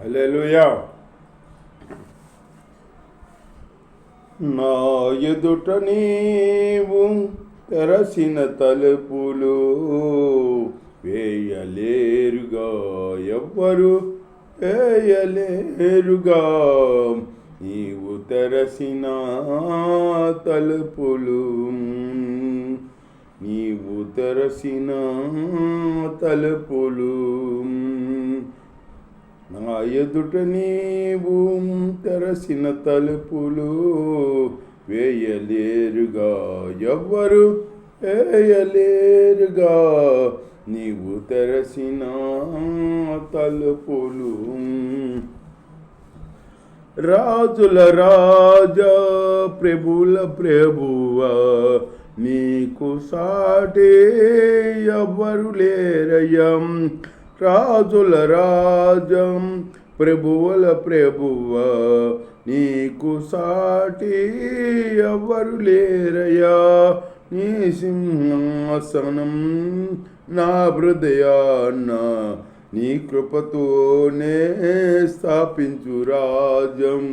హల్లెలూయా. నా ఎదుట నీవు తెరసిన తలుపులు వేయలేరుగా, ఎవ్వరు వేయలేరుగా. నీవు తెరసిన తలుపులు, నీవు తెరసిన తలుపులు, నా ఎదుట నీవు తెరసిన తలుపులు వేయలేరుగా, ఎవ్వరు వేయలేరుగా. నీవు తెరసిన తలుపులు. రాజుల రాజా, ప్రభుల ప్రభువా, నీకు సాటి ఎవ్వరు లేరయ్యం. రాజుల రాజం, ప్రభువుల ప్రభువా, నీకు సాటి ఎవ్వరు లేరయ్యా. నీ సింహాసనం నా హృదయాన్న, నీ కృపతోనే స్థాపించు రాజ్యం.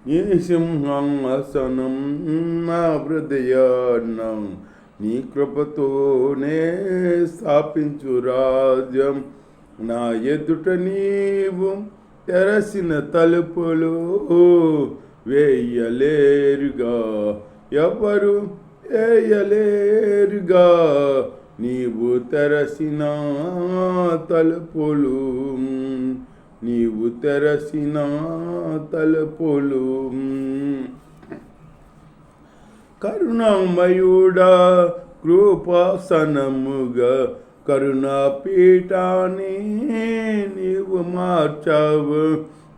నీ సింహాసనం నా హృదయాన్న, నీ కృపతోనే స్థాపించు రాజ్యం. నా ఎదుట నీవు తెరసిన తలుపులు వేయలేరుగా, ఎవరు వేయలేరుగా. నీవు తెరసిన తలుపులు, నీవు తెరసిన తలుపులు. కరుణామయుడా, కృపాసనముగా కరుణాపీఠాన్ని నీవు మార్చావు.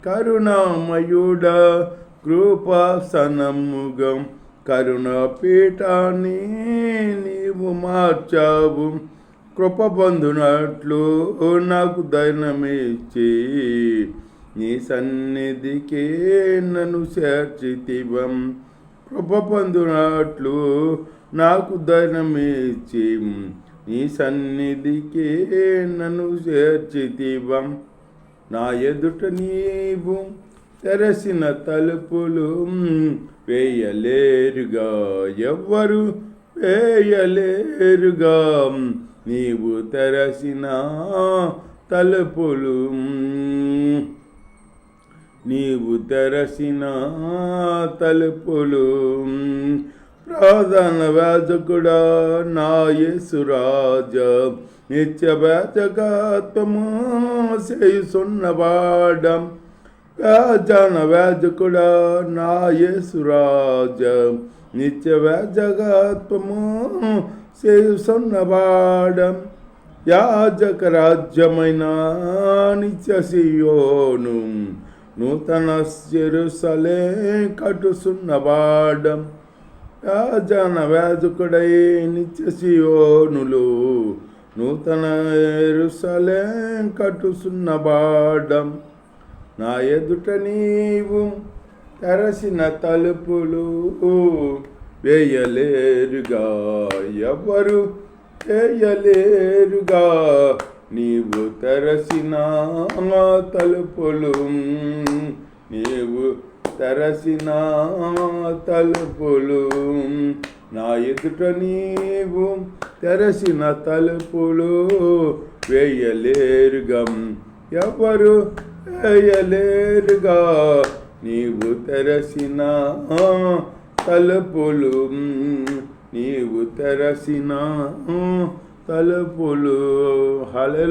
కరుణామయుడా, కృపాసనముగా కరుణాపీఠాన్ని నీవు మార్చావు. కృప పొందునట్లు నాకు ధైర్యమిచ్చి, నీ సన్నిధికే నన్ను చేర్చితివం. కృప పొందునట్లు నాకు ధైర్యమిచ్చి, నీ సన్నిధికే నన్ను చేర్చితివం. నా ఎదుట నీవు తెరసిన తలుపులు వేయలేరుగా, ఎవ్వరు వేయలేరుగా. నీవు తెరసిన తలుపులు, నీవు తెరసిన తలుపులు. ప్రధాన యాజకుడా నా యేసు రాజా, నిత్య యాజకత్వము చేయుచున్నవాడా. ప్రధాన యాజకుడా నా యేసు రాజా, నిత్య యాజకత్వము చేయుచున్నవాడా. యాజక రాజ్యమైన నిత్య సియోను, నూతన యెరూషలేము కట్టుచున్నవాడా. రాజన యాజకుడై నిత్య సియోనులో నూతన యెరూషలేము కట్టుచున్నవాడా. నా ఎదుట నీవు తెరసిన తలుపులు వేయలేరుగా, ఎవరు వేయలేరుగా. నీవు తెరసిన తలుపులు, నీవు తెరసిన తలుపులు. నా ఎదుట నీవు తెరసిన తలుపులు వేయలేరుగా, ఎవరు వేయలేరుగా. నీవు తెరసిన తలుపులు, నీవు తెరసిన తలుపులు. హల్లెలూయా.